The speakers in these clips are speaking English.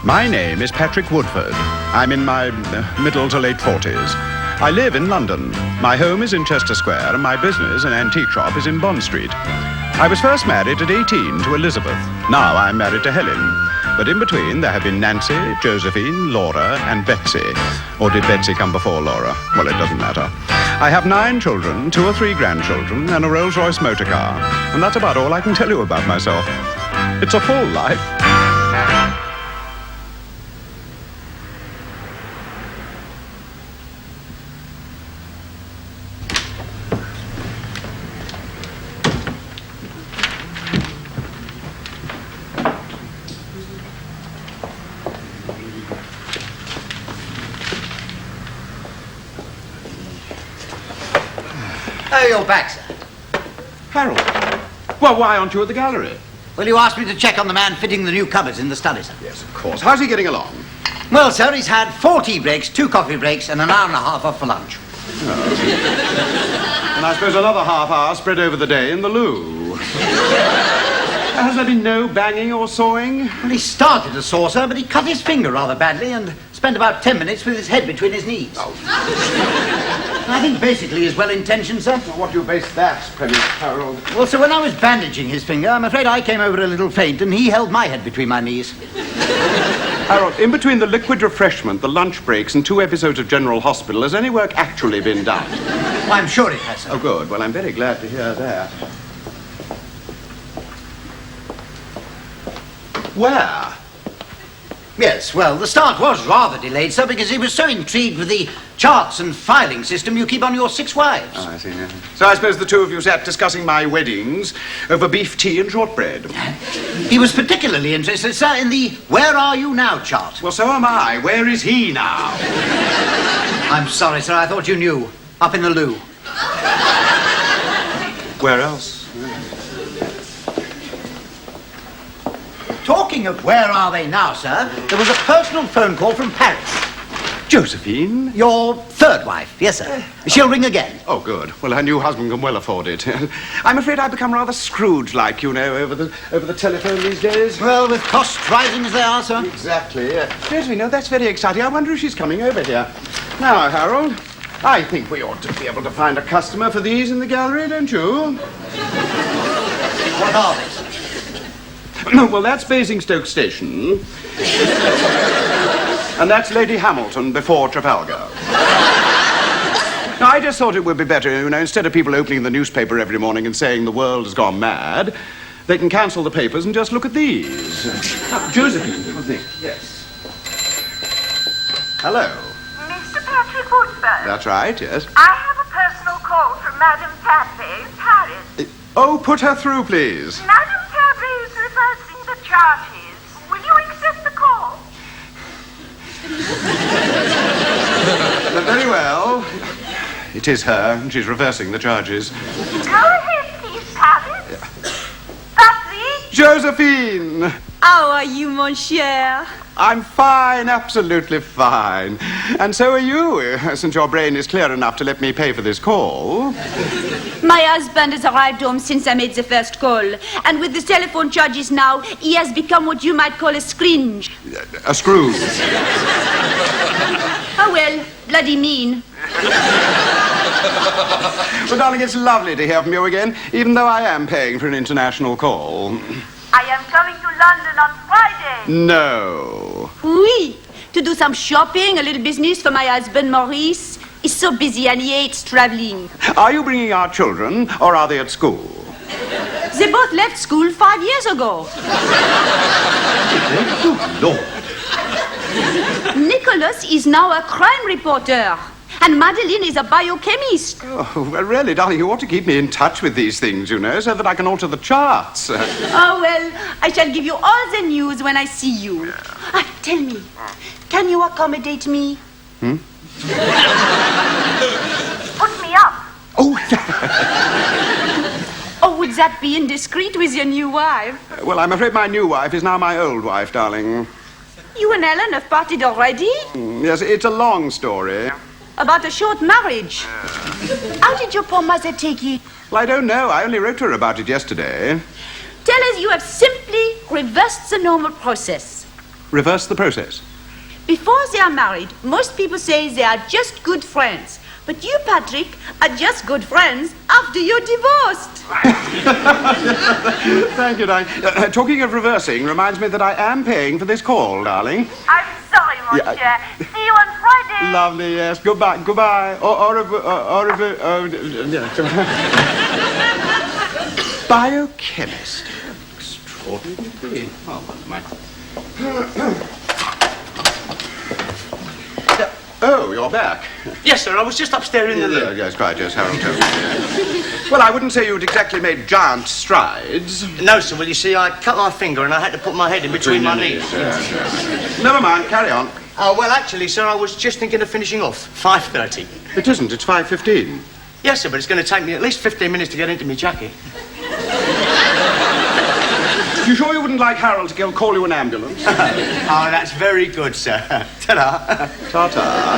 My name is Patrick Woodford. I'm in my middle to late 40s. I live in London. My home is in Chester Square, and my business, an antique shop, is in Bond Street. I was first married at 18 to Elizabeth. Now I'm married to Helen. But in between, there have been Nancy, Josephine, Laura, and Betsy. Or did Betsy come before Laura? Well, it doesn't matter. I have 9 children, 2 or 3 grandchildren, and a Rolls-Royce motor car. And that's about all I can tell you about myself. It's a full life. Oh, you're back, sir. Harold. Well, why aren't you at the gallery? Well, you asked me to check on the man fitting the new cupboards in the study, sir. Yes, of course. How's he getting along? Well, sir, he's had 4 tea breaks, 2 coffee breaks, and an hour and a half off for lunch. Oh. And I suppose another half hour spread over the day in the loo. Has there been no banging or sawing? Well, he started to saw, sir, but he cut his finger rather badly and spent about 10 minutes with his head between his knees. Oh. I think basically he's well-intentioned, sir. Well, what do you base that premise, Harold? Well, sir, when I was bandaging his finger, I'm afraid I came over a little faint, and he held my head between my knees. Harold, in between the liquid refreshment, the lunch breaks, and 2 episodes of General Hospital, has any work actually been done? Well, I'm sure it has, sir. Oh, good. Well, I'm very glad to hear that. Where? Yes, well, the start was rather delayed, sir, because he was so intrigued with the charts and filing system you keep on your 6 wives. Oh, I see. Yeah. So I suppose the 2 of you sat discussing my weddings over beef tea and shortbread. He was particularly interested, sir, in the Where Are You Now chart. Well, so am I. Where is he now? I'm sorry, sir, I thought you knew. Up in the loo. Where else? Talking of where are they now, sir, there was a personal phone call from Paris. Josephine? Your 3rd wife, yes, sir. She'll ring again. Oh, good. Well, her new husband can well afford it. I'm afraid I've become rather Scrooge-like, you know, over the telephone these days. Well, with costs rising as they are, sir. Exactly, yeah. Josephine, no, that's very exciting. I wonder if she's coming over here. Now, Harold, I think we ought to be able to find a customer for these in the gallery, don't you? What are they, sir? Well, that's Basingstoke Station. And that's Lady Hamilton before Trafalgar. Now, I just thought it would be better, you know, instead of people opening the newspaper every morning and saying the world has gone mad, they can cancel the papers and just look at these. Josephine, what do you think? Yes. Hello. Mr. Patrick Woodford? That's right, yes. I have a personal call from Madame Taffy in Paris. Oh, put her through, please. Madame Taffy is reversing the charges. Will you accept the call? Very well. It is her, and she's reversing the charges. Go ahead, please, Paris. Patrick? Josephine! How are you, mon cher? I'm fine, absolutely fine. And so are you, since your brain is clear enough to let me pay for this call. My husband has arrived home since I made the first call. And with the telephone charges now, he has become what you might call a scringe. A Scrooge. Oh, well, bloody mean. Well, darling, it's lovely to hear from you again, even though I am paying for an international call. I am coming to London on Friday. No. Oui, to do some shopping, a little business for my husband, Maurice. He's so busy and he hates traveling. Are you bringing our children, or are they at school? They both left school 5 years ago. Good Lord. Nicholas is now a crime reporter. And Madeline is a biochemist. Oh, well, really, darling, you ought to keep me in touch with these things, you know, so that I can alter the charts. Oh, well, I shall give you all the news when I see you. Tell me, can you accommodate me? Put me up. Oh, Or would that be indiscreet with your new wife? well, I'm afraid my new wife is now my old wife, darling. You and Ellen have parted already? Yes, it's a long story. About a short marriage. How did your poor mother take it? Well, I don't know. I only wrote to her about it yesterday. Tell us you have simply reversed the normal process. Reverse the process. Before they are married, most people say they are just good friends. But you, Patrick, are just good friends after you're divorced. Thank you, darling. Talking of reversing reminds me that I am paying for this call, darling. I'm sorry, mon cher. See you on Friday. Lovely, yes. Goodbye. Au revoir. Biochemist. Extraordinary. Oh, what's my... Oh, you're back. Yes, sir, I was just upstairs in the room. Yes, quite, yes, Harold told me. Well, I wouldn't say you'd exactly made giant strides. No, sir, well, you see, I cut my finger and I had to put my head in between my knees. Never mind, carry on. Oh, well, actually, sir, I was just thinking of finishing off. 5:30. It isn't, it's 5:15. Yes, sir, but it's going to take me at least 15 minutes to get into my jacket. You sure you wouldn't like Harold to call you an ambulance? Oh, that's very good, sir. Ta-da. Ta-ta.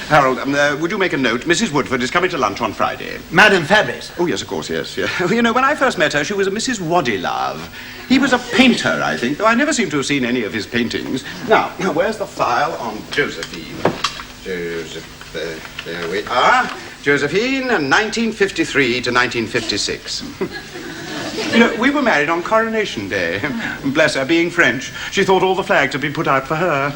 Harold, would you make a note? Mrs. Woodford is coming to lunch on Friday. Madame Fabris. Oh, yes, of course, yes. Yeah. You know, when I first met her, she was a Mrs. Waddilove. He was a painter, I think, though I never seem to have seen any of his paintings. Now, where's the file on Josephine? There we are. Josephine, 1953 to 1956. You know, we were married on Coronation Day. Bless her, being French, she thought all the flags had been put out for her.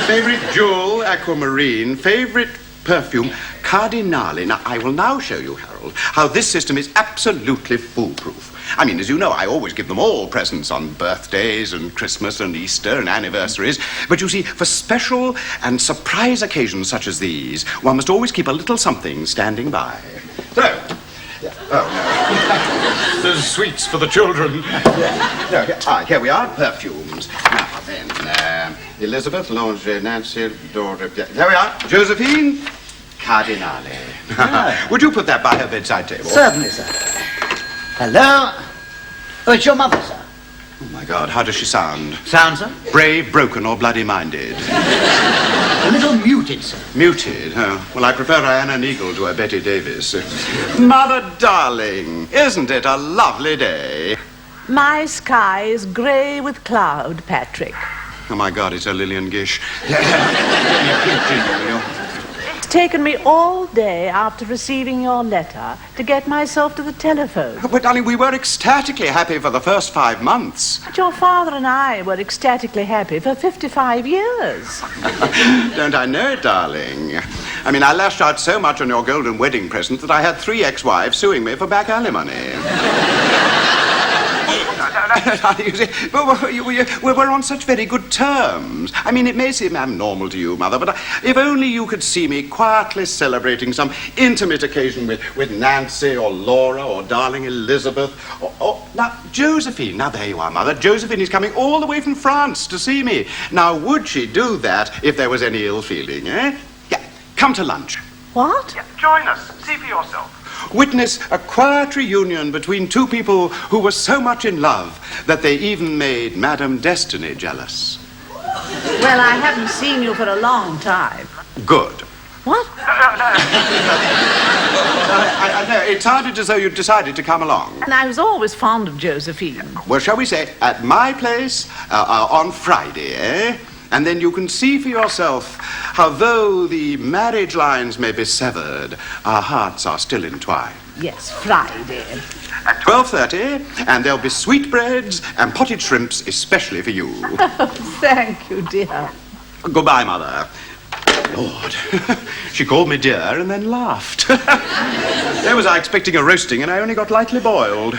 Favorite jewel, aquamarine. Favorite perfume, Cardinale. Now, I will now show you, Harold, how this system is absolutely foolproof. I mean, as you know, I always give them all presents on birthdays and Christmas and Easter and anniversaries. But you see, for special and surprise occasions such as these, one must always keep a little something standing by. So... Oh, no. There's sweets for the children. Here we are, perfumes. Now then, Elizabeth, Lange, Nancy, Dora... There we are, Josephine, Cardinale. Would you put that by her bedside table? Certainly, sir. Hello? Oh, it's your mother, sir. Oh, my God, how does she sound? Sound, sir? Brave, broken, or bloody-minded? A little muted, sir. Muted? Oh, well, I prefer Anna Neagle to a Betty Davis. Mother darling, isn't it a lovely day? My sky is grey with cloud, Patrick. Oh, my God, it's a Lillian Gish. It's taken me all day after receiving your letter to get myself to the telephone. But, darling, we were ecstatically happy for the first 5 months. But your father and I were ecstatically happy for 55 years. Don't I know it, darling? I mean, I lashed out so much on your golden wedding present that I had 3 ex-wives suing me for back alimony. You see, we're on such very good terms. I mean, it may seem abnormal to you, Mother, but if only you could see me quietly celebrating some intimate occasion with Nancy or Laura or darling Elizabeth or now, Josephine. Now, there you are, Mother. Josephine is coming all the way from France to see me. Now, would she do that if there was any ill feeling, eh? Yeah, come to lunch. What? Yeah, join us. See for yourself. Witness a quiet reunion between 2 people who were so much in love that they even made Madame Destiny jealous. Well, I haven't seen you for a long time. Good. What? I know, it sounded as though you'd decided to come along. And I was always fond of Josephine. Well, shall we say, at my place on Friday, eh? And then you can see for yourself how, though the marriage lines may be severed, our hearts are still entwined. Yes, Friday. At 12:30, and there'll be sweetbreads and potted shrimps, especially for you. Oh, thank you, dear. Goodbye, Mother. Lord, she called me dear and then laughed. There was I expecting a roasting, and I only got lightly boiled.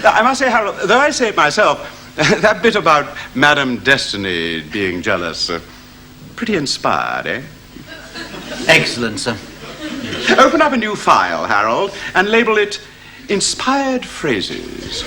I must say, Harold, though I say it myself, that bit about Madame Destiny being jealous, pretty inspired, eh? Excellent, sir. Open up a new file, Harold, and label it Inspired Phrases.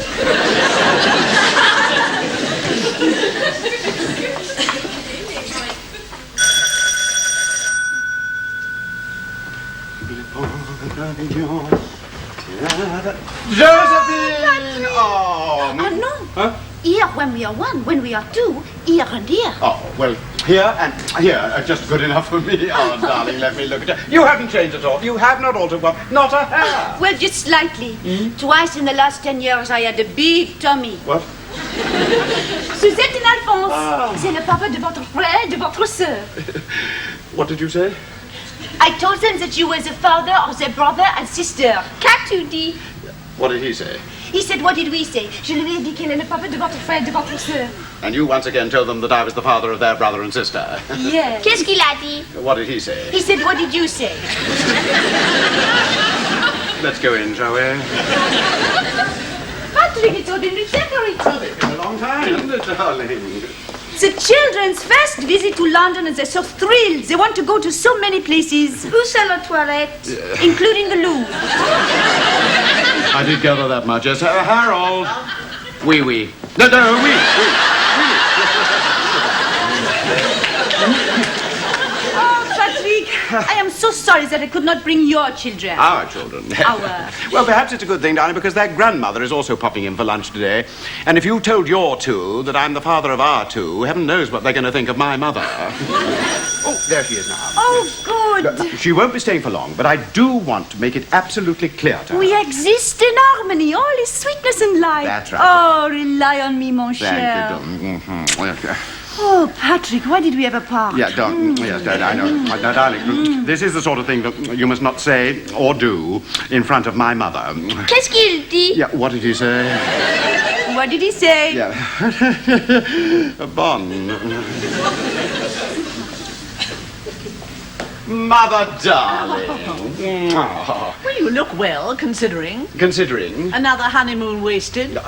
Josephine! Oh, no. Huh? Here when we are 1, when we are 2, here and here. Oh, well, here and here are just good enough for me. Oh, darling, let me look at you. You haven't changed at all. You have not altered one. Not a hair. Well, just slightly. Twice in the last 10 years I had a big tummy. What? Suzette et Alphonse, c'est le papa de votre frère et de votre sœur. What did you say? I told them that you were the father of their brother and sister. Qu'as-tu dit? What did he say? He said, what did we say? Je lui ai dit qu'il est le papa de votre frère et de votre sœur. And you once again told them that I was the father of their brother and sister. Yes. Qu'est-ce qu'il a dit? What did he say? He said, what did you say? Let's go in, shall we? Patrick, it's ordinary decorating. It's been a long time, isn't it, darling? The children's first visit to London and they're so thrilled. They want to go to so many places. Où sont les toilettes? Including the Louvre. I did gather that much, yes. Harold. Oui. No, oui. Oh, Patrick, I am so sorry that I could not bring your children. Our children. Our. Well, perhaps it's a good thing, darling, because their grandmother is also popping in for lunch today. And if you told your two that I'm the father of our two, heaven knows what they're going to think of my mother. Oh, there she is now. Oh, good. She won't be staying for long, but I do want to make it absolutely clear to her. We exist in harmony. All is sweetness and light. That's right. Oh, rely on me, mon cher. Thank you, darling. Oh, Patrick, why did we ever part? Yeah, don't. Yes, I know. Now, darling, this is the sort of thing that you must not say or do in front of my mother. Qu'est-ce qu'il dit? Yeah, what did he say? What did he say? Yeah. A bond. Mother, darling. Oh. Well, you look well, considering. Considering. Another honeymoon wasted.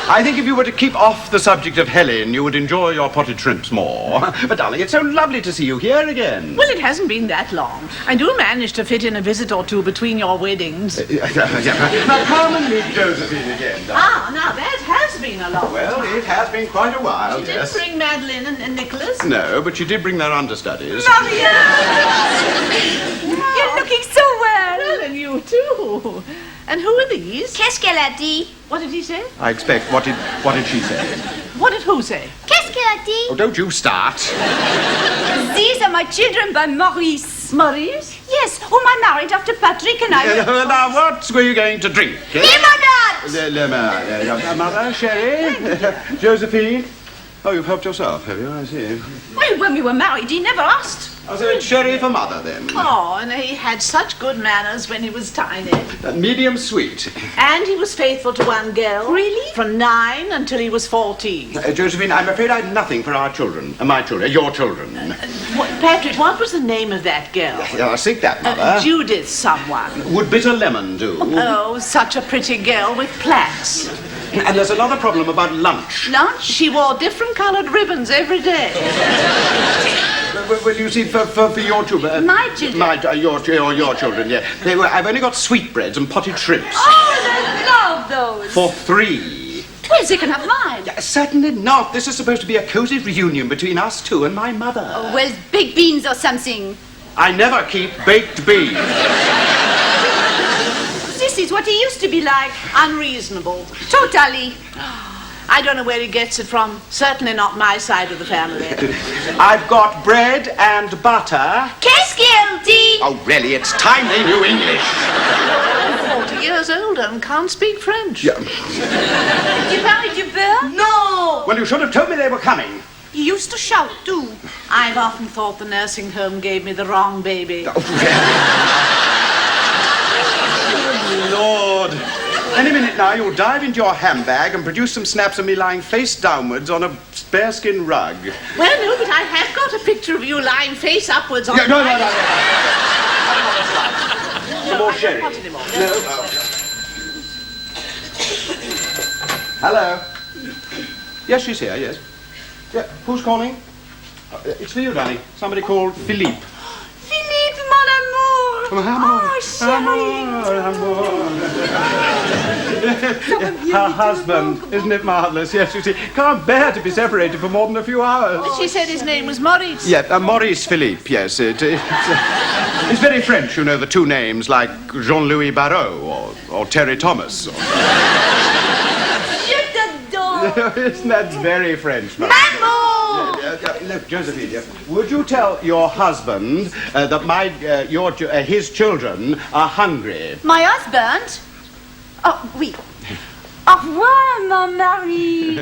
I think if you were to keep off the subject of Helen, you would enjoy your potted shrimps more. But, darling, it's so lovely to see you here again. Well, it hasn't been that long. I do manage to fit in a visit or two between your weddings. Now, come and meet Josephine again, darling. Now that has been a long Well, time. it has been quite a while, She yes. didn't bring Madeline and Nicholas. No, but she did bring their understudies. You're looking so well. Well, and you too. And who are these? Qu'est-ce qu'elle a dit? What did he say? I expect. What did she say? What did who say? Qu'est-ce qu'elle a dit? Oh, don't you start. These are my children by Maurice. Maurice? Yes, whom I married after Patrick and I... Now, what were you going to drink? Limonade! Mother, Sherry, Josephine. Oh, you've helped yourself, have you? I see. Well, when we were married, he never asked. Oh, so it's sherry for mother, then. Oh, and he had such good manners when he was tiny. Medium sweet. And he was faithful to one girl. Really? From 9 until he was 14. Josephine, I'm afraid I've nothing for our children. My children, your children. Patrick, what was the name of that girl? I think that, Mother. Judith someone. Would bitter lemon do? Oh, such a pretty girl with plaits. And there's another problem about lunch. Lunch? She wore different colored ribbons every day. Well, you see, for your children... My children? Your children, yeah. I've only got sweetbreads and potted shrimps. Oh, I love those. For 3. Well, they can have mine. Certainly not. This is supposed to be a cozy reunion between us two and my mother. Oh, well, baked beans or something. I never keep baked beans. This is what he used to be like. Unreasonable. Totally. I don't know where he gets it from. Certainly not my side of the family. I've got bread and butter. Qu'est-ce qu'elle dit? Oh, really, it's time they knew English. 40 years old and can't speak French. Yeah. Tu parles du beurre? No! Well, you should have told me they were coming. He used to shout, too. I've often thought the nursing home gave me the wrong baby. Oh, Lord. Any minute now, you'll dive into your handbag and produce some snaps of me lying face downwards on a bearskin rug. Well, no, but I have got a picture of you lying face upwards on No. Some more sherry. Not anymore. No. Hello. Yes, she's here, yes. Yeah, who's calling? It's for you, darling. Somebody called Philippe. Philippe, mon amour. Oh, Her husband, isn't it marvellous? Yes, you see, can't bear to be separated for more than a few hours. She said his name was Maurice. Yeah, Maurice Philippe, yes. It's very French, you know, the two names, like Jean-Louis Barrault or Terry Thomas. Je t'adore. Isn't that very French, Maman? Look, Josephine, would you tell your husband that his children are hungry? My husband? Oh, oui. Oh, Au revoir, mon mari.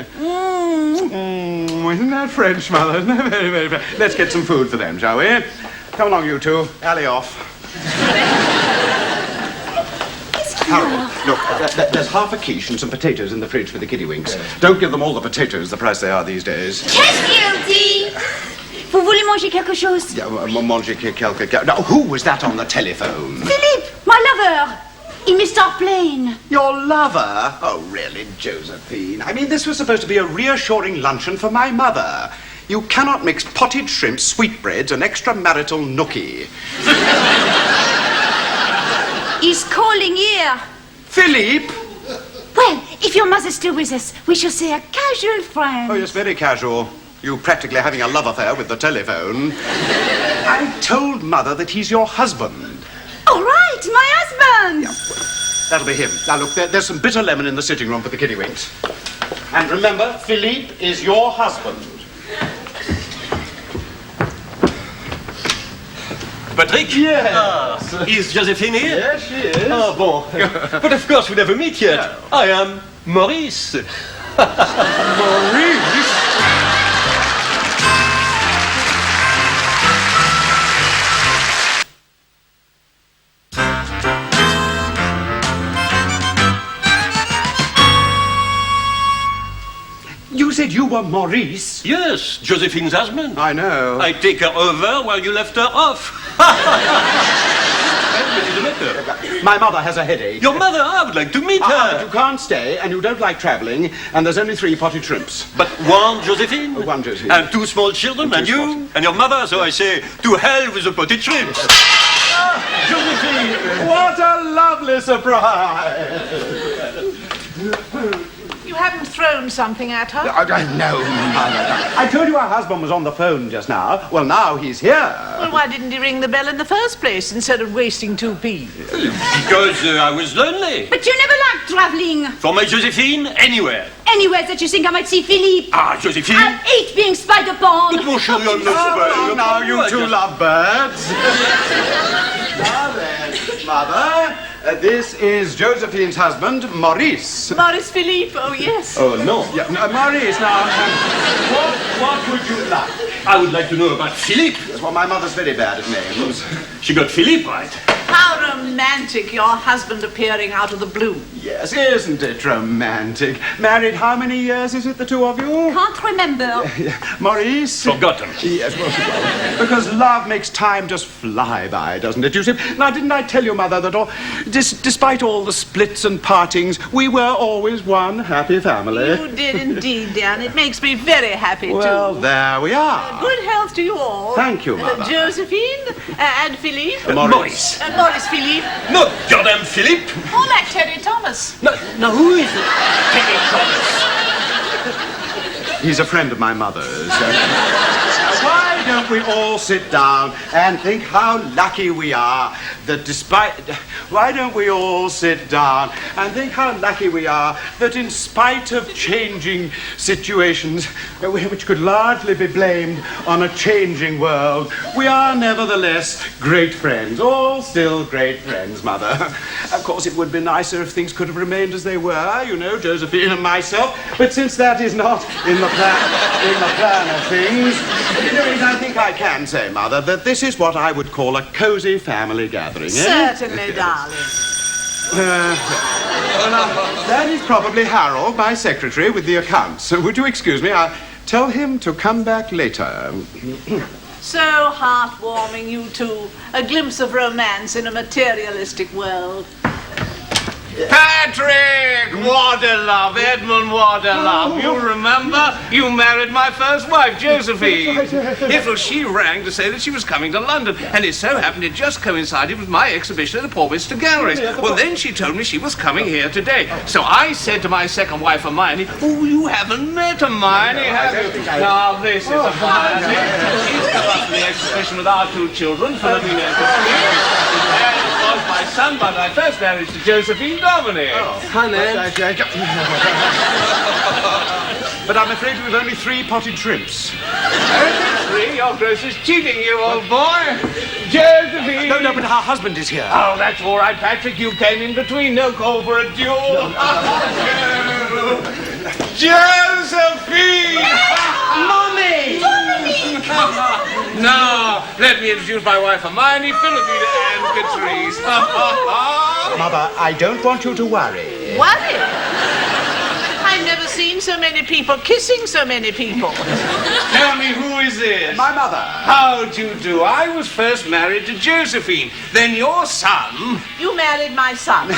Isn't that French, Mother? Isn't that very, very French? Let's get some food for them, shall we? Come along, you two. Alley off. Harold, look, there's half a quiche and some potatoes in the fridge for the kiddywinks. Don't give them all the potatoes, the price they are these days. Yes, guilty. Vous voulez manger quelque chose? Yeah, manger quelque... Now, who was that on the telephone? Philippe, my lover. He missed our plane. Your lover? Oh, really, Josephine? I mean, this was supposed to be a reassuring luncheon for my mother. You cannot mix potted shrimp, sweetbreads, and extramarital nookie. He's calling here. Philippe? Well, if your mother's still with us, we shall say a casual friend. Oh, yes, very casual. You practically having a love affair with the telephone. I told Mother that he's your husband. All right, my husband. Yeah, well, that'll be him. Now, look, there's some bitter lemon in the sitting room for the kiddywinks. And remember, Philippe is your husband. Patrick? Yes. Is Josephine here? Yes, she is. Oh, bon. But of course we never meet yet. No. I am Maurice. Maurice? You said you were Maurice? Yes, Josephine's husband. I know. I take her over while you left her off. My mother has a headache. Your mother, I would like to meet But her. you can't stay, and you don't like travelling, and there's only 3 potted shrimps. But one Josephine? One Josephine. And 2 small children, and two you, small- and your mother, so I say, to hell with the potted shrimps. Josephine, what a lovely surprise! You haven't thrown something at her? No, Mother. I told you her husband was on the phone just now. Well, now he's here. Well, why didn't he ring the bell in the first place instead of wasting 2p? Because I was lonely. But you never liked traveling. For my Josephine, anywhere. Anywhere that you think I might see Philippe. Ah, Josephine. I hate being spied upon. But mon chéri, I'm not Oh, surprised. now you two lovebirds. Now then, Mother, this is Josephine's husband, Maurice. Maurice Philippe, oh yes. Oh, no. Yeah, Maurice, now, what would you like? I would like to know about Philippe. Well, my mother's very bad at names. She got Philippe right. How romantic, your husband appearing out of the blue. Yes, isn't it romantic? Married how many years is it, the two of you? Can't remember. Maurice? Forgotten. Yes, well, because love makes time just fly by, doesn't it, Joseph? Now, didn't I tell you, Mother, that despite all the splits and partings, we were always one happy family? You did indeed, dear, and it makes me very happy Well, too. there we are. Good health to you all. Thank you, Mother. Josephine and Philippe. Maurice. Maurice Philippe. No, goddamn Philippe. More like Terry Thomas. No, who is it? Teddy Thomas. He's a friend of my mother's. Why don't we all sit down and think how lucky we are that despite... Why don't we all sit down and think how lucky we are that in spite of changing situations, which could largely be blamed on a changing world, we are nevertheless great friends. All still great friends, Mother. Of course, it would be nicer if things could have remained as they were, you know, Josephine and myself, but since that is not in the plan of things, I think I can say, Mother, that this is what I would call a cozy family gathering, eh? Certainly, darling. Well, that is probably Harold, my secretary, with the accounts. So would you excuse me? I'll tell him to come back later. So heartwarming, you two. A glimpse of romance in a materialistic world. Patrick! What a love, Edmund, what a love. You remember? You married my first wife, Josephine. It was she rang to say that she was coming to London, and it so happened it just coincided with my exhibition at the Portminster Galleries. Well, then she told me she was coming here today. So I said to my second wife, Hermione, oh, you haven't met Hermione, have you? Now, this is Hermione. She's come up to the exhibition with our 2 children, Philomena and Katrina. And of course, my son by my first marriage to Josephine Dominic. Hi, man. But I'm afraid we've only 3 potted shrimps. Only 3? Your grocer's cheating you, old boy. Josephine! No, but her husband is here. Oh, that's all right, Patrick. You came in between. No call for a duel. Josephine! Mommy! Now, let me introduce my wife, Hermione, Philomena, and Catrice. Mother, I don't want you to worry. Worry? I've never seen so many people kissing so many people. Tell me, who is this? My mother. How do you do? I was first married to Josephine. Then your son... You married my son.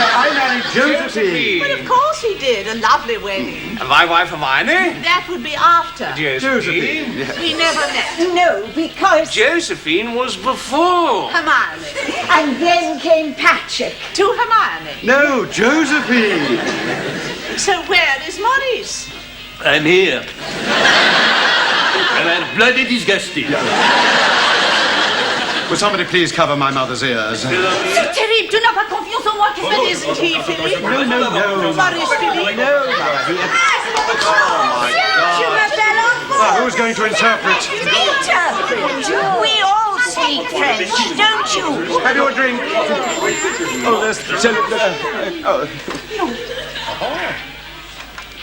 I married Josephine. But of course he did. A lovely wedding. And my wife, Hermione? That would be after. Josephine? We never met. No, because... Josephine was before. Hermione. And then came Patrick. To Hermione. No, Josephine. So where is Maurice? I'm here. And I'm bloody disgusted. Will somebody please cover my mother's ears? C'est terrible, tu n'as pas confiance en moi, But isn't he, Philippe? No. Maurice Philippe? No, Je m'appelle enfant. Who's going to interpret? We all speak French, don't you? Have you a drink? Oh, there's...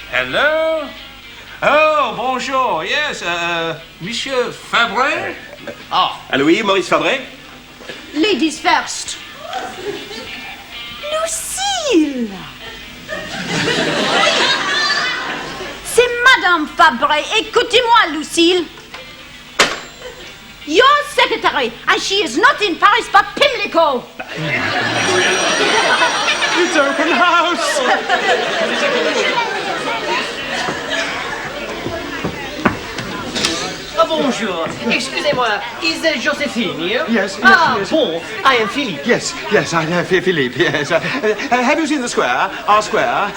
Hello? Oh, bonjour. Yes, Monsieur Fabre? Ah. Allô, oui, Maurice Fabre? Ladies first. Lucille! C'est Madame Fabre. Écoutez-moi, Lucille. Your secretary, and she is not in Paris but Pimlico. It's open house. Oh, bonjour. Excusez-moi, is Josephine here? Yes. Bon, I am Philippe. Yes, I know Philippe, yes. Have you seen the square, our square?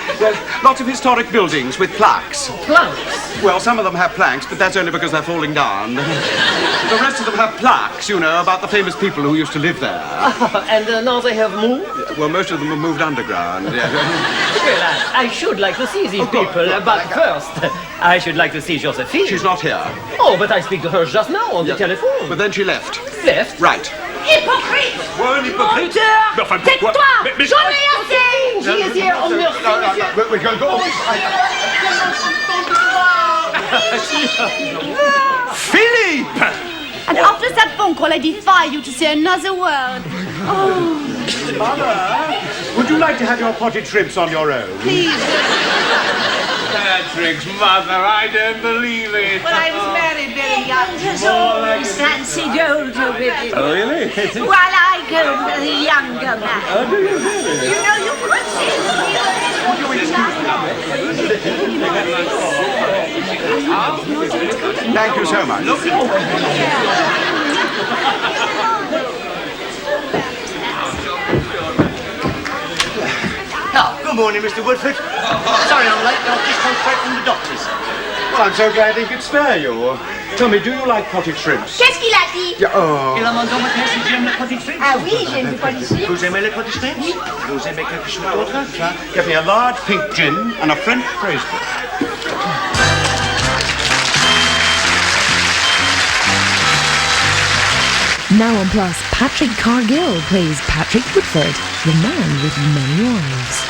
Lots of historic buildings with plaques. Planks. Well, some of them have planks, but that's only because they're falling down. The rest of them have plaques, you know, about the famous people who used to live there. And now they have moved? Well, most of them have moved underground. Yeah. Well, I should like to see these people, but first, I should like to see Josephine. She's not here. Oh, but I speak to her just now on the telephone. But then she left. Left? Right. Hypocrite! Ouais, l'hypocrite. Menteur! Mais enfin, pourquoi? Tais-toi! Mais- J'en ai assez! She is here. Oh, merci, monsieur. We can go. Philippe! And after that phone call, I defy you to say another word. Oh, Mother, would you like to have your potted shrimps on your own? Please. Patrick's mother, I don't believe it. But I was married very young. Has always fancied older women. Oh, really? While I go for the younger man. Oh, do you really? You know, you could say Thank you so much. Oh, good morning, Mr. Woodford. Sorry I'm late, I've just come straight from the doctor's. Well, I'm so glad he could spare you. Tell me, do you like potted shrimps? Qu'est-ce qu'il a dit? Yeah, oh. Il a demandé à matin si j'aime les potted shrimps. Ah oui, j'aime les potted shrimps. Vous aimez les potted shrimps? Vous aimez quelque chose d'autre? Get me a large pink gin and a French phrase book. Now on Plus, Patrick Cargill plays Patrick Woodford, the man with many wives.